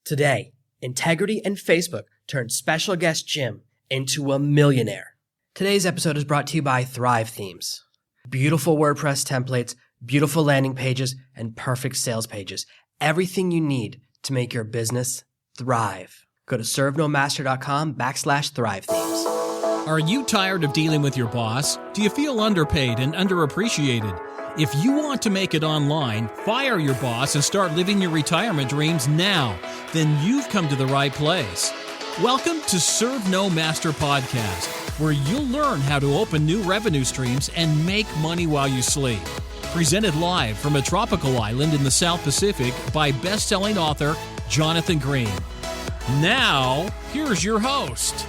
Today, integrity and Facebook turned special guest Jim into a millionaire. Today's episode is brought to you by Thrive Themes. Beautiful WordPress templates, beautiful landing pages, and perfect sales pages. Everything you need to make your business thrive. Go to servenomaster.com/Thrive Themes. Are you tired of dealing with your boss? Do you feel underpaid and underappreciated? If you want to make it online, fire your boss and start living your retirement dreams now, then you've come to the right place. Welcome to Serve No Master Podcast, where you'll learn how to open new revenue streams and make money while you sleep. Presented live from a tropical island in the South Pacific by best-selling author Jonathan Green. Now, here's your host.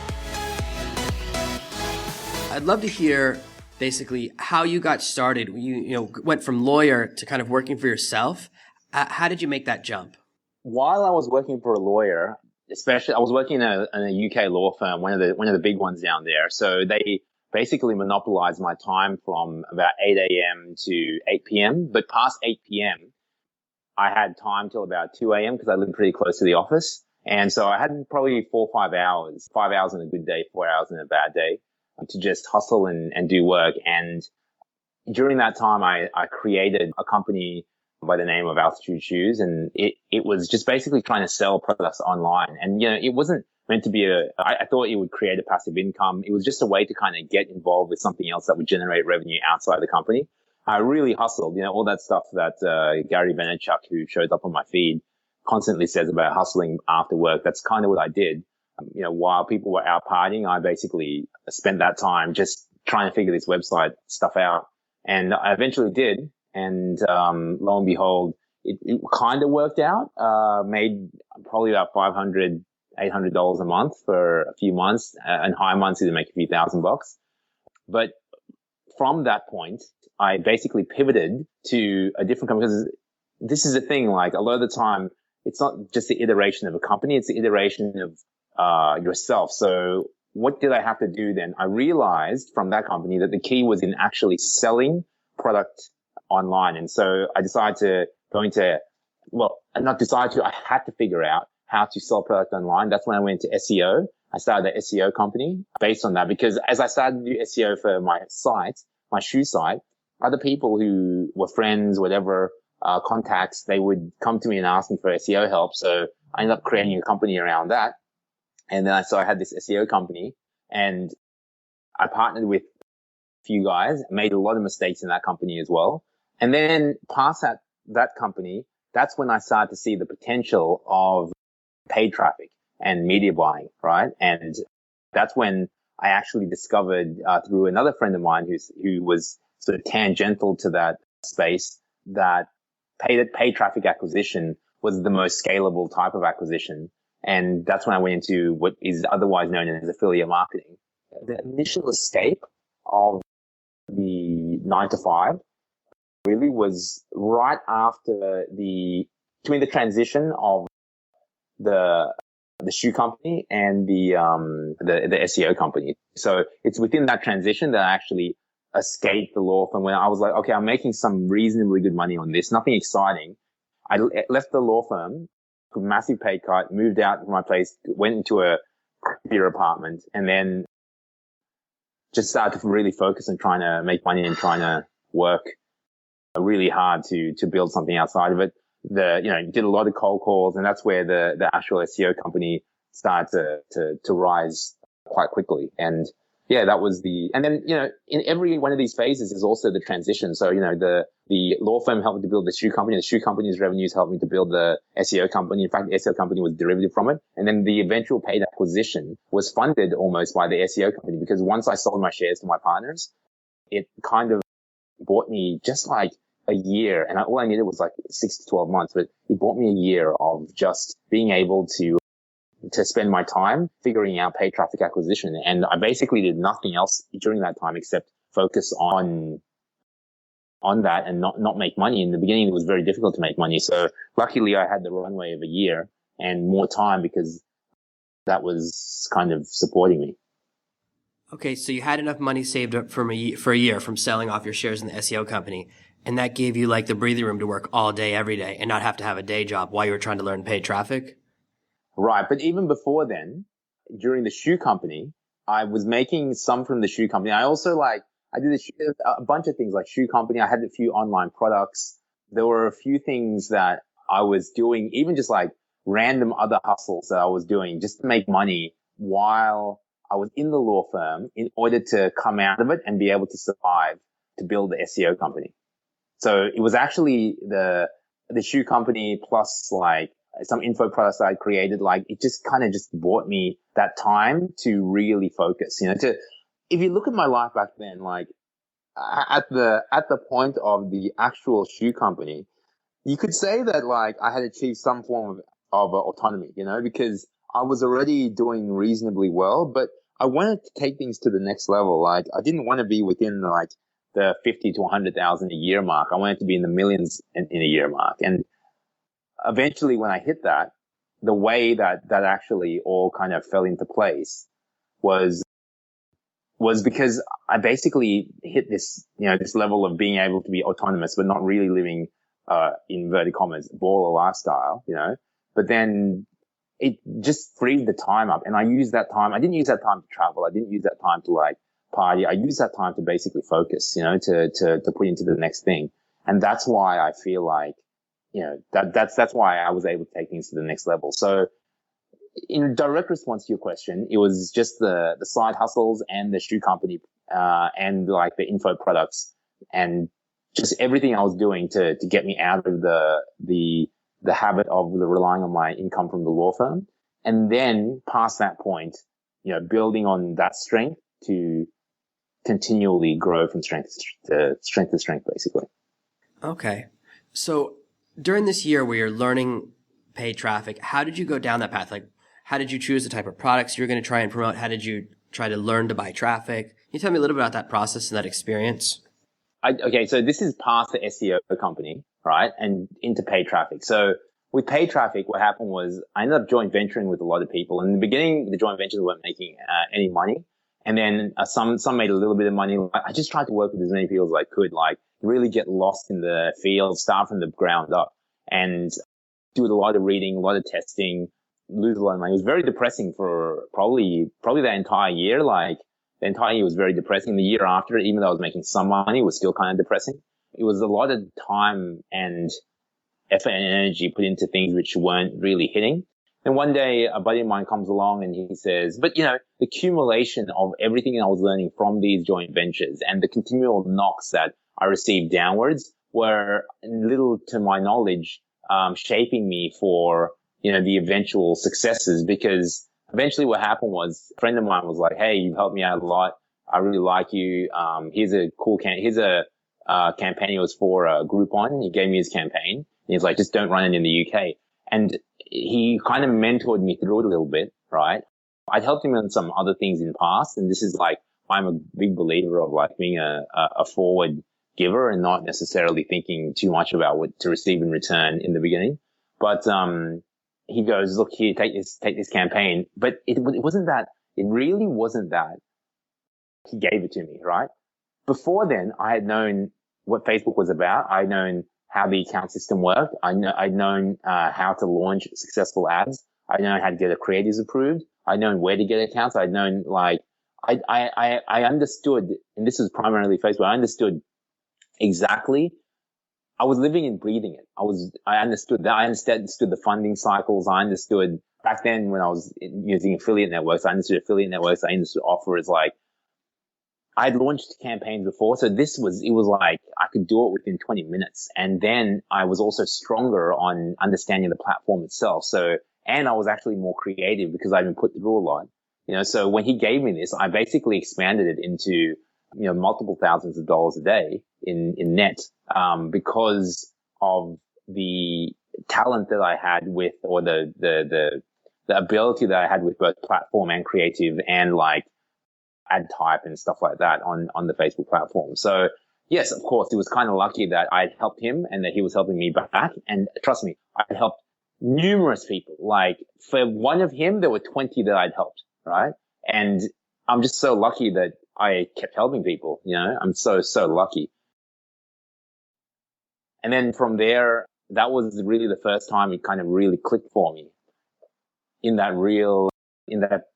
I'd love to hear basically how you got started. You went from lawyer to kind of working for yourself. How did you make that jump? While I was working for a lawyer, especially I was working in a UK law firm, one of the big ones down there. So they basically monopolized my time from about 8 a.m. to 8 p.m. But past 8 p.m., I had time till about 2 a.m. because I lived pretty close to the office. And so I had probably 4 or 5 hours, 5 hours in a good day, 4 hours in a bad day, to just hustle and do work. And during that time, I created a company by the name of Altitude Shoes, and it was just basically trying to sell products online. And, it wasn't meant to be I thought it would create a passive income. It was just a way to kind of get involved with something else that would generate revenue outside the company. I really hustled, all that stuff that Gary Vaynerchuk, who shows up on my feed, constantly says about hustling after work. That's kind of what I did. While people were out partying, I basically spent that time just trying to figure this website stuff out. And I eventually did. And lo and behold, it kind of worked out. Made probably about $500, $800 a month for a few months. And high months it'd make a few $1,000. But from that point, I basically pivoted to a different company, because this is the thing, like a lot of the time, it's not just the iteration of a company, it's the iteration of yourself. So what did I have to do then? I realized from that company that the key was in actually selling product online. And so I decided to I had to figure out how to sell product online. That's when I went to SEO. I started an SEO company based on that, because as I started to do SEO for my site, my shoe site, other people who were friends, whatever, contacts, they would come to me and ask me for SEO help. So I ended up creating a company around that. And then I had this SEO company, and I partnered with a few guys, made a lot of mistakes in that company as well. And then past that company, that's when I started to see the potential of paid traffic and media buying, right? And that's when I actually discovered through another friend of mine who was sort of tangential to that space, that paid traffic acquisition was the most scalable type of acquisition. And that's when I went into what is otherwise known as affiliate marketing. The initial escape of the 9 to 5 really was right after between the transition of the shoe company and the SEO company. So it's within that transition that I actually escaped the law firm, when I was like, okay, I'm making some reasonably good money on this, nothing exciting. I left the law firm, took a massive pay cut, moved out from my place, went into a crappier apartment, and then just started to really focus on trying to make money and trying to work really hard to build something outside of it. Did a lot of cold calls, and that's where the actual SEO company started to rise quite quickly. And yeah, that was and then, in every one of these phases is also the transition. So, the law firm helped me to build the shoe company. The shoe company's revenues helped me to build the SEO company. In fact, the SEO company was derivative from it. And then the eventual paid acquisition was funded almost by the SEO company, because once I sold my shares to my partners, it kind of bought me just like a year. And all I needed was like 6 to 12 months, but it bought me a year of just being able to spend my time figuring out paid traffic acquisition. And I basically did nothing else during that time except focus on that and not make money. In the beginning, it was very difficult to make money. So luckily I had the runway of a year and more time, because that was kind of supporting me. Okay, so you had enough money saved up for a year from selling off your shares in the SEO company, and that gave you like the breathing room to work all day, every day, and not have to have a day job while you were trying to learn paid traffic? Right. But even before then, during the shoe company, I was making some from the shoe company. I also I did a bunch of things like shoe company. I had a few online products. There were a few things that I was doing, even just like random other hustles that I was doing just to make money while I was in the law firm in order to come out of it and be able to survive to build the SEO company. So it was actually the shoe company plus like some info products that I created. Like it just kind of just bought me that time to really focus, if you look at my life back then, like at the point of the actual shoe company, you could say that like I had achieved some form of autonomy, because I was already doing reasonably well, but I wanted to take things to the next level. Like I didn't want to be within like the 50 to 100,000 a year mark. I wanted to be in the millions in a year mark. And eventually when I hit that, the way that actually all kind of fell into place was because I basically hit this, this level of being able to be autonomous, but not really living, in inverted commas, baller lifestyle, but then it just freed the time up. And I used that time. I didn't use that time to travel. I didn't use that time to like party. I used that time to basically focus, to put into the next thing. And that's why I feel like, that's why I was able to take things to the next level. So in direct response to your question, it was just the side hustles and the shoe company, and like the info products and just everything I was doing to get me out of the habit of relying on my income from the law firm. And then past that point, building on that strength to continually grow from strength to strength, basically. Okay. So during this year where you're learning paid traffic, how did you go down that path? Like, how did you choose the type of products you're going to try and promote? How did you try to learn to buy traffic? Can you tell me a little bit about that process and that experience? Okay, so this is past the SEO company, right? And into paid traffic. So with paid traffic, what happened was I ended up joint venturing with a lot of people. In the beginning, the joint ventures weren't making any money. And then some made a little bit of money. I just tried to work with as many people as I could, like really get lost in the field, start from the ground up and do a lot of reading, a lot of testing, lose a lot of money. It was very depressing for probably the entire year. Like the entire year was very depressing. The year after, even though I was making some money, it was still kind of depressing. It was a lot of time and effort and energy put into things which weren't really hitting. And one day a buddy of mine comes along and he says, but the accumulation of everything I was learning from these joint ventures and the continual knocks that I received downwards were little to my knowledge, shaping me for, the eventual successes, because eventually what happened was a friend of mine was like, hey, you've helped me out a lot. I really like you. Here's a campaign. It was for Groupon. He gave me his campaign. And he's like, just don't run it in the UK. And he kind of mentored me through it a little bit, right? I'd helped him on some other things in the past. And this is like, I'm a big believer of like being a forward giver and not necessarily thinking too much about what to receive in return in the beginning. But, he goes, look here, take this campaign. But it really wasn't that he gave it to me, right? Before then, I had known what Facebook was about. I'd known how the account system worked. I'd known how to launch successful ads. I'd known how to get creatives approved. I'd known where to get accounts. I'd known I understood, and this is primarily Facebook. I understood exactly. I was living and breathing it. I understood that. I understood the funding cycles. I understood back then when I was using affiliate networks. I understood affiliate networks. I understood offers. Like I'd launched campaigns before. So it was like I could do it within 20 minutes. And then I was also stronger on understanding the platform itself. And I was actually more creative because I'd been put through a lot, so when he gave me this, I basically expanded it into, multiple thousands of dollars a day in net, because of the talent that I had with, or the ability that I had with both platform and creative and like ad type and stuff like that on the Facebook platform. So yes, of course, it was kind of lucky that I'd helped him and that he was helping me back. And trust me, I helped numerous people. Like for one of him, there were 20 that I'd helped, right? And I'm just so lucky that I kept helping people, I'm so lucky. And then from there, that was really the first time it kind of really clicked for me. in that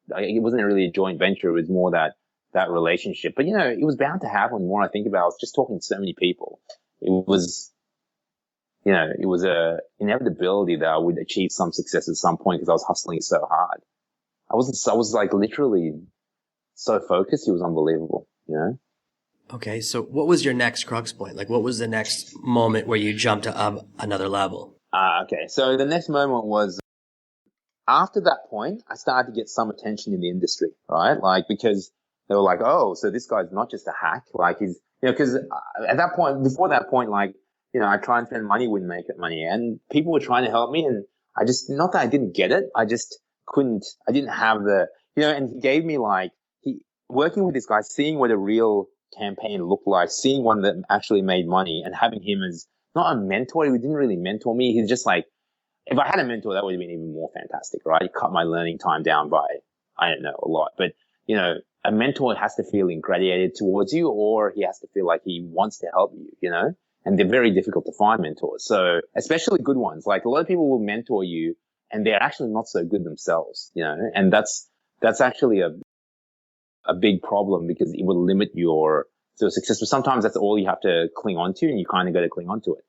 it wasn't really a joint venture. It was more that relationship. But, it was bound to happen. The more I think about it, I was just talking to so many people. It was a inevitability that I would achieve some success at some point because I was hustling so hard. I was like literally so focused. It was unbelievable, Okay, so what was your next crux point? Like, what was the next moment where you jumped up another level? Okay. So the next moment was after that point, I started to get some attention in the industry, right? Like, because they were like, oh, so this guy's not just a hack. Like he's, because at that point, before that point, like, I try and spend money, wouldn't make it money. And people were trying to help me. And I just, not that I didn't get it. I just I didn't have and he gave me working with this guy, seeing what a real campaign looked like, seeing one that actually made money and having him as not a mentor. He didn't really mentor me. He's just like, if I had a mentor, that would have been even more fantastic, right? He cut my learning time down by, I don't know, a lot. But, a mentor has to feel ingratiated towards you, or he has to feel like he wants to help you, and they're very difficult to find mentors. So especially good ones, like a lot of people will mentor you and they're actually not so good themselves, and that's actually a big problem because it will limit your success. But sometimes that's all you have to cling on to, and you kind of got to cling on to it.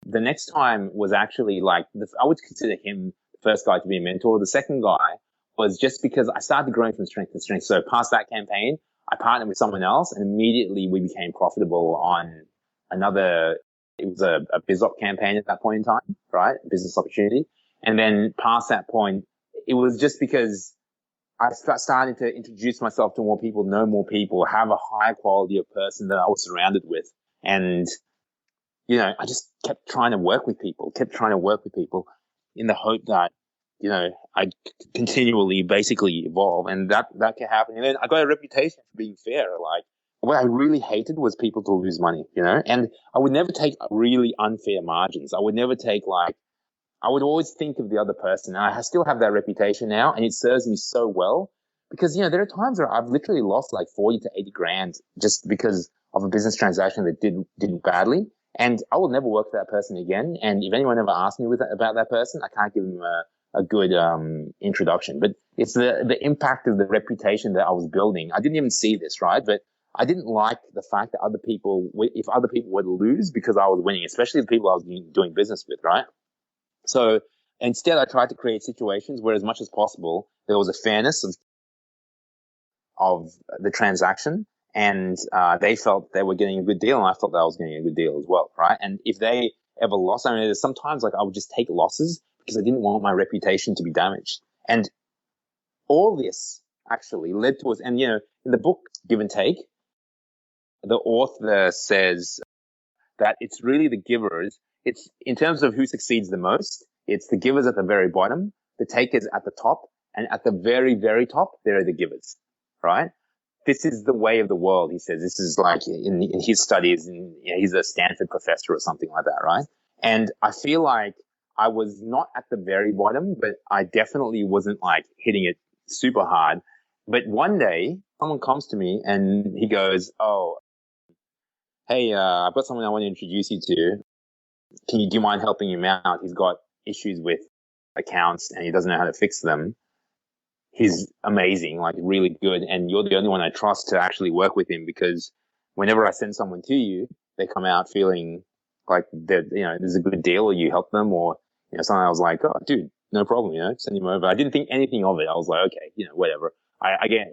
The next time was actually I would consider him the first guy to be a mentor. The second guy was just because I started growing from strength to strength. So past that campaign, I partnered with someone else and immediately we became profitable on it was a BizOp campaign at that point in time, right? Business opportunity. And then past that point, it was just because I started to introduce myself to more people, know more people, have a higher quality of person that I was surrounded with. And I just kept trying to work with people in the hope that, I'd continually basically evolve, and that can happen. And then I got a reputation for being fair. Like, what I really hated was people to lose money, and I would never take really unfair margins. I would never take I would always think of the other person. And I still have that reputation now, and it serves me so well because, there are times where I've literally lost like 40 to 80 grand just because of a business transaction that did badly. And I will never work for that person again. And if anyone ever asks me about that person, I can't give them a good introduction. But it's the impact of the reputation that I was building. I didn't even see this, right? But I didn't like the fact that if other people were to lose because I was winning, especially the people I was doing business with, right? So instead, I tried to create situations where, as much as possible, there was a fairness of the transaction. And they felt they were getting a good deal, and I felt that I was getting a good deal as well, right? And if they ever lost, there's sometimes I would just take losses because I didn't want my reputation to be damaged. And all this actually led to us. And, in the book Give and Take, the author says that it's really the givers. It's in terms of who succeeds the most, it's the givers at the very bottom, the takers at the top, and at the very, very top, there are the givers, right? This is the way of the world, he says. This is like in his studies, and he's a Stanford professor or something like that, right? And I feel like I was not at the very bottom, but I definitely wasn't hitting it super hard. But one day, someone comes to me and he goes, oh, hey, I've got someone I want to introduce you to. Do you mind helping him out? He's got issues with accounts and he doesn't know how to fix them. He's amazing, really good. And you're the only one I trust to actually work with him, because whenever I send someone to you, they come out feeling like there's a good deal, or you help them, or, something. I was like, oh, dude, no problem, send him over. I didn't think anything of it. I was like, okay, whatever. I get,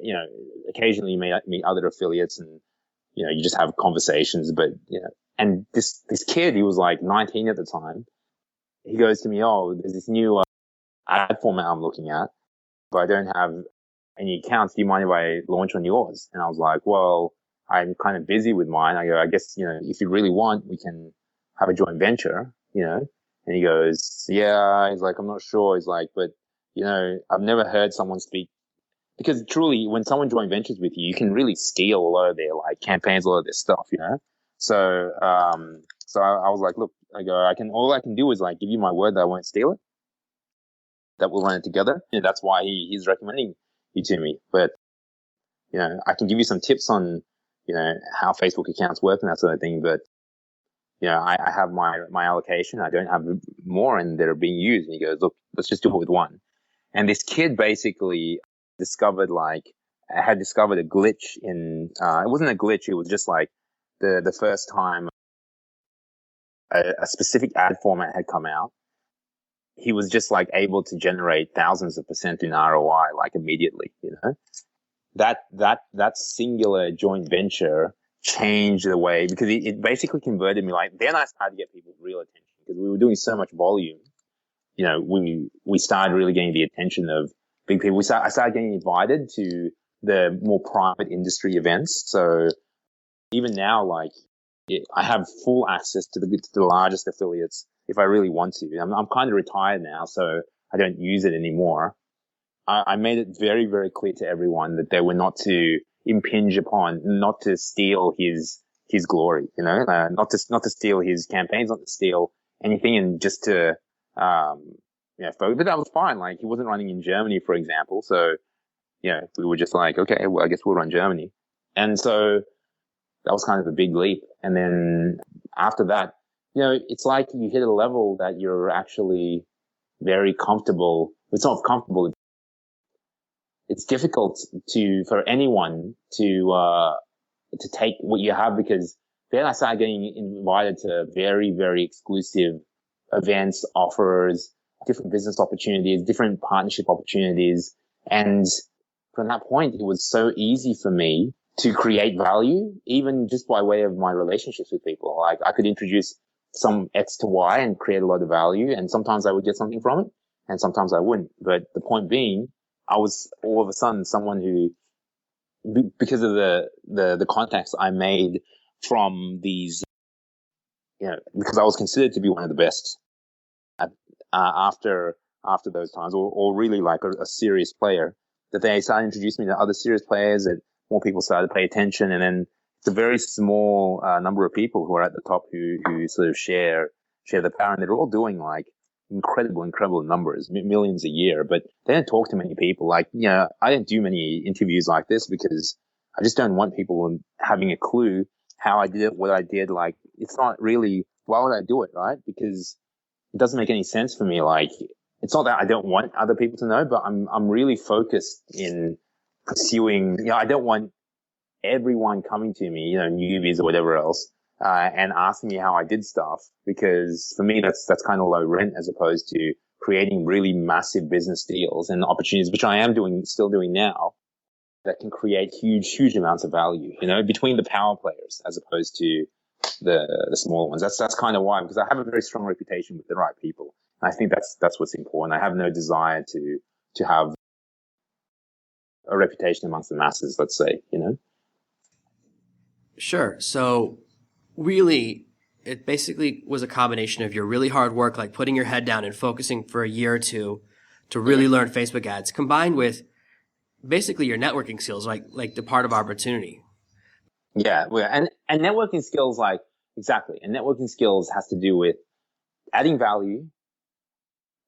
occasionally you may meet other affiliates and, you just have conversations, but, and this kid, he was 19 at the time. He goes to me, oh, there's this new ad format I'm looking at, but I don't have any accounts. Do you mind if I launch on yours? And I was like, well, I'm kind of busy with mine. I go, I guess, if you really want, we can have a joint venture, And he goes, yeah. He's like, I'm not sure. He's like, but, I've never heard someone speak, because truly when someone joint ventures with you, you can really steal a lot of their campaigns, a lot of their stuff, So, so I was like, look, I go, all I can do is give you my word that I won't steal it, that we'll run it together. That's why he's recommending you to me. But, I can give you some tips on, how Facebook accounts work and that sort of thing. But, I have my allocation. I don't have more, and they're being used. And he goes, look, let's just do it with one. And this kid basically had discovered a glitch it wasn't a glitch. It was just like the first time a specific ad format had come out. He was just like able to generate thousands of % in ROI, like immediately, that singular joint venture changed the way, because it basically converted me. Like, then I started to get people's real attention because we were doing so much volume. We started really getting the attention of big people. I started getting invited to the more private industry events. So even now, like, I have full access to the largest affiliates if I really want to. I'm kind of retired now, so I don't use it anymore. I made it very, very clear to everyone that they were not to impinge upon, not to steal his glory, not to steal his campaigns, not to steal anything, and just to, but that was fine. Like, he wasn't running in Germany, for example. So, we were just like, okay, well, I guess we'll run Germany. And so that was kind of a big leap. And then after that, it's like you hit a level that you're actually very comfortable. It's not comfortable. It's difficult for anyone to take what you have, because then I started getting invited to very, very exclusive events, offers, different business opportunities, different partnership opportunities. And from that point, it was so easy for me to create value, even just by way of my relationships with people. Like, I could introduce some X to Y and create a lot of value. And sometimes I would get something from it, and sometimes I wouldn't. But the point being, I was all of a sudden someone who, because of the contacts I made from these, because I was considered to be one of the best after those times, or really like a serious player, that they started introducing me to other serious players, and more people started to pay attention. And then it's a very small number of people who are at the top who sort of share the power, and they're all doing like incredible numbers, millions a year, but they don't talk to many people. Like, I don't do many interviews like this because I just don't want people having a clue how I did it, what I did. Like, it's not really, why would I do it, right? Because it doesn't make any sense for me. Like, it's not that I don't want other people to know, but I'm really focused in pursuing, I don't want everyone coming to me, newbies or whatever else, and asking me how I did stuff, because for me, that's kind of low rent, as opposed to creating really massive business deals and opportunities, which I am still doing now, that can create huge amounts of value, between the power players as opposed to the smaller ones. That's kind of why, because I have a very strong reputation with the right people. And I think that's what's important. I have no desire to have a reputation amongst the masses, let's say, Sure. So really, it basically was a combination of your really hard work, like putting your head down and focusing for a year or two to really learn Facebook ads, combined with basically your networking skills, like the part of opportunity. Yeah. And networking skills, like, exactly. And networking skills has to do with adding value,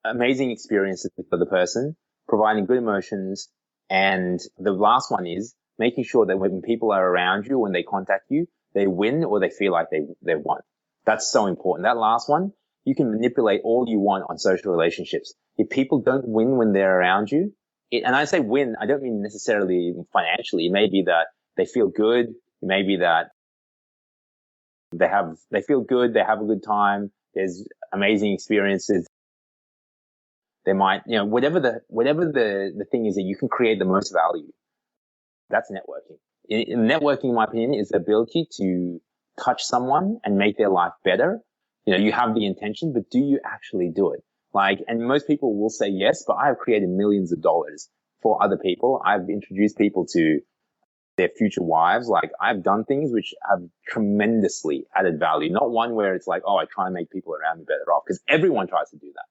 amazing experiences for the person, providing good emotions. And the last one is making sure that when people are around you, when they contact you, they win or they feel like they won. That's so important. That last one, you can manipulate all you want on social relationships. If people don't win when they're around you, and I say win, I don't mean necessarily financially. It may be that they feel good. It may be that they feel good. They have a good time. There's amazing experiences. They might, whatever the thing is that you can create the most value. That's networking. Networking, in my opinion, is the ability to touch someone and make their life better. You have the intention, but do you actually do it? Like, and most people will say yes, but I have created millions of dollars for other people. I've introduced people to their future wives. Like, I've done things which have tremendously added value. Not one where it's like, oh, I try and make people around me better off, because everyone tries to do that,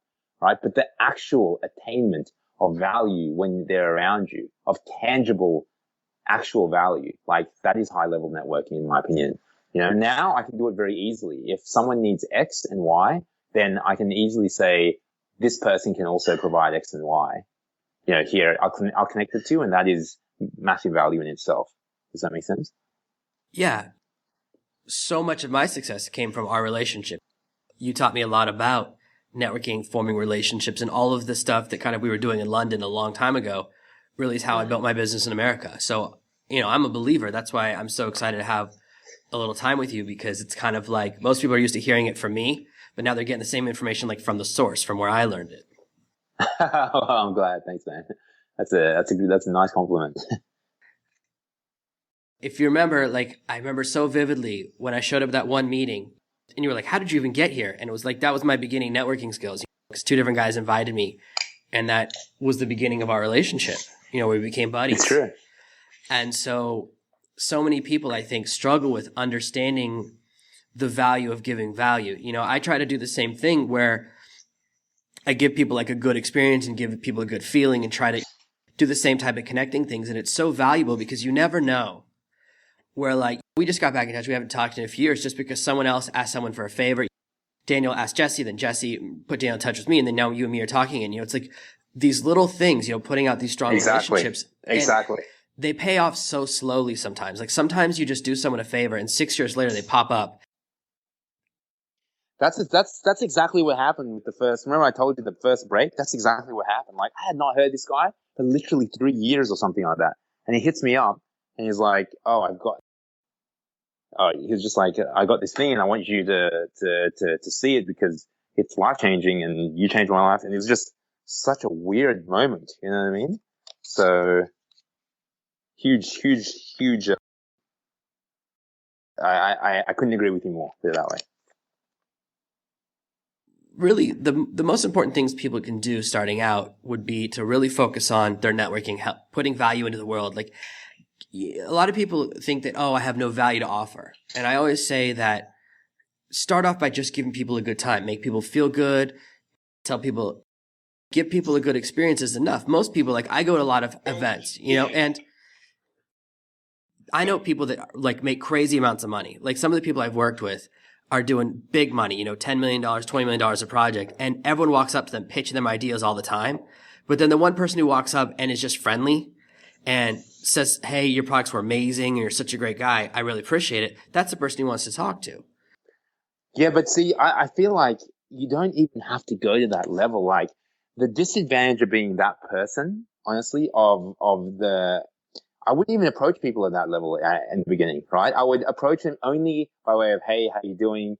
right? But the actual attainment of value when they're around you, of tangible, actual value, like, that is high level networking, in my opinion. Now I can do it very easily. If someone needs X and Y, then I can easily say, this person can also provide X and Y. Here, I'll connect the two, and that is massive value in itself. Does that make sense? Yeah. So much of my success came from our relationship. You taught me a lot about networking, forming relationships, and all of the stuff that kind of we were doing in London a long time ago really is how I built my business in America. So, I'm a believer. That's why I'm so excited to have a little time with you, because it's kind of like most people are used to hearing it from me, but now they're getting the same information like from the source, from where I learned it. Well, I'm glad. Thanks, man. That's a nice compliment. If you remember, like, I remember so vividly when I showed up at that one meeting and you were like, how did you even get here? And it was like, that was my beginning networking skills, because two different guys invited me, and that was the beginning of our relationship, where we became buddies. It's true. And so many people, I think, struggle with understanding the value of giving value. I try to do the same thing where I give people like a good experience and give people a good feeling and try to do the same type of connecting things. And it's so valuable because you never know where, like, we just got back in touch. We haven't talked in a few years just because someone else asked someone for a favor. Daniel asked Jesse, then Jesse put Daniel in touch with me. And then now you and me are talking. And, it's like these little things, putting out these strong relationships. Exactly. They pay off so slowly sometimes. Like sometimes you just do someone a favor and 6 years later they pop up. That's exactly what happened with the first. Remember I told you the first break? That's exactly what happened. Like I had not heard this guy for literally 3 years or something like that. And he hits me up and he's like, he was just like, I got this thing and I want you to see it because it's life changing and you changed my life. And it was just such a weird moment. You know what I mean? So huge. I couldn't agree with you more. Put it that way. Really, the most important things people can do starting out would be to really focus on their networking, putting value into the world. Like a lot of people think that, I have no value to offer. And I always say that start off by just giving people a good time, make people feel good, give people a good experience is enough. Most people, like I go to a lot of events, and I know people that like make crazy amounts of money. Like some of the people I've worked with are doing big money, $10 million, $20 million a project. And everyone walks up to them, pitching them ideas all the time. But then the one person who walks up and is just friendly and says, hey, your products were amazing and you're such a great guy, I really appreciate it. That's the person he wants to talk to. Yeah, but see, I feel like you don't even have to go to that level. Like the disadvantage of being that person, honestly, I wouldn't even approach people at that level in the beginning, right? I would approach them only by way of, hey, how you doing?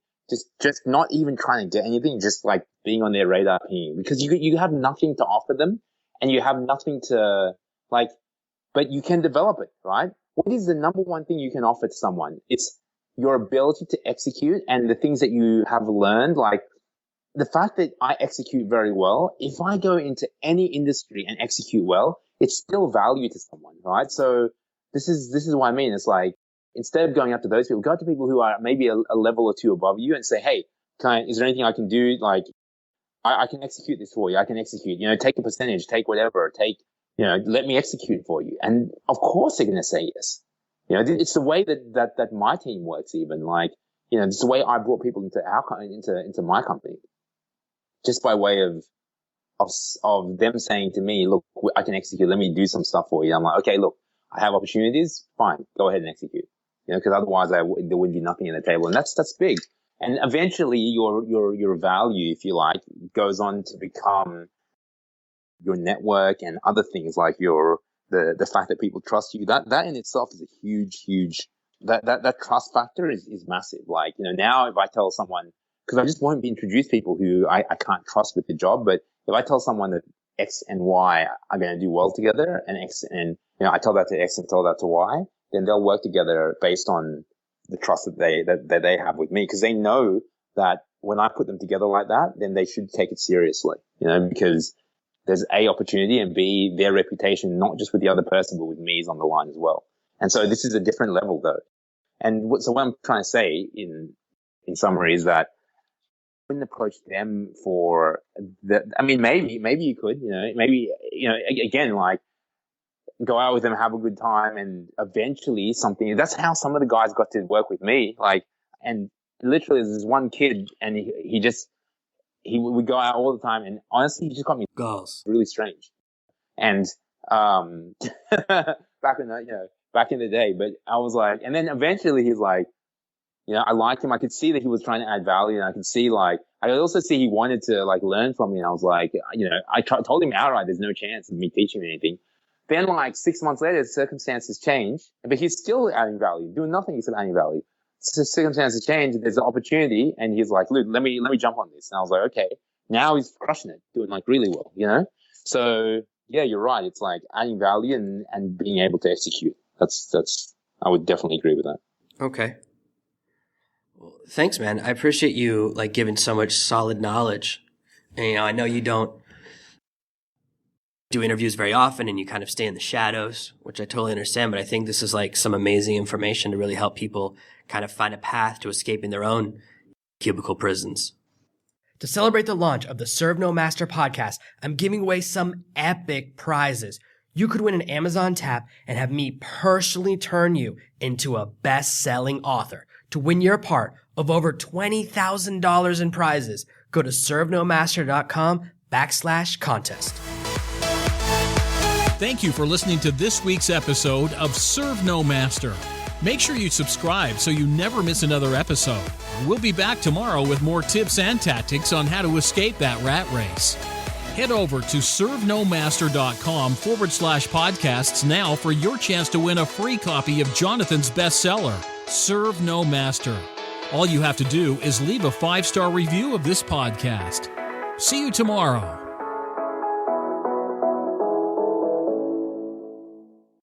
Just not even trying to get anything, just like being on their radar here, because you have nothing to offer them and you have nothing to like, but you can develop it, right? What is the number one thing you can offer to someone? It's your ability to execute and the things that you have learned, like the fact that I execute very well. If I go into any industry and execute well, it's still value to someone, right? So this is what I mean. It's like, instead of going up to those people, go to people who are maybe a level or two above you and say, hey, is there anything I can do? Like, I can execute this for you. I can execute, take a percentage, take whatever, let me execute for you. And of course they're going to say yes. It's the way that my team works even. Like, it's the way I brought people into my company. Just by way of them saying to me, look, I can execute. Let me do some stuff for you. I'm like, okay, look, I have opportunities. Fine. Go ahead and execute. Because otherwise there would be nothing in the table. And that's big. And eventually your value, if you like, goes on to become your network and other things like the fact that people trust you. That in itself is a huge, that trust factor is massive. Like, now if I tell someone, because I just won't be introduced people who I can't trust with the job. But if I tell someone that X and Y are going to do well together, and X and I tell that to X and tell that to Y, then they'll work together based on the trust that they have with me, because they know that when I put them together like that, then they should take it seriously, because there's A, opportunity, and B, their reputation, not just with the other person, but with me, is on the line as well. And so this is a different level though. And so what I'm trying to say in summary is that wouldn't approach them for maybe you could, again, like go out with them, have a good time, and eventually something. That's how some of the guys got to work with me. Like, and literally there's this one kid and he would go out all the time, and honestly, he just got me girls. Really strange. And, back in the day, but I was like, and then eventually he's like, I liked him. I could see that he was trying to add value, and I could see like, I could also see he wanted to like learn from me. And I was like, told him outright, there's no chance of me teaching him anything. Then like 6 months later, circumstances change, but he's still adding value, doing nothing except adding value. So circumstances change, there's an opportunity, and he's like, Luke, let me jump on this. And I was like, okay, now he's crushing it, doing like really well, So yeah, you're right. It's like adding value and being able to execute. I would definitely agree with that. Okay. Well, thanks, man. I appreciate you like giving so much solid knowledge. And, I know you don't do interviews very often and you kind of stay in the shadows, which I totally understand. But I think this is like some amazing information to really help people kind of find a path to escaping their own cubicle prisons. To celebrate the launch of the Serve No Master podcast, I'm giving away some epic prizes. You could win an Amazon tap and have me personally turn you into a best-selling author. To win your part of over $20,000 in prizes, go to servenomaster.com/contest. Thank you for listening to this week's episode of Serve No Master. Make sure you subscribe so you never miss another episode. We'll be back tomorrow with more tips and tactics on how to escape that rat race. Head over to servenomaster.com/podcasts now for your chance to win a free copy of Jonathan's bestseller, Serve No Master. All you have to do is leave a 5-star review of this podcast. See you tomorrow.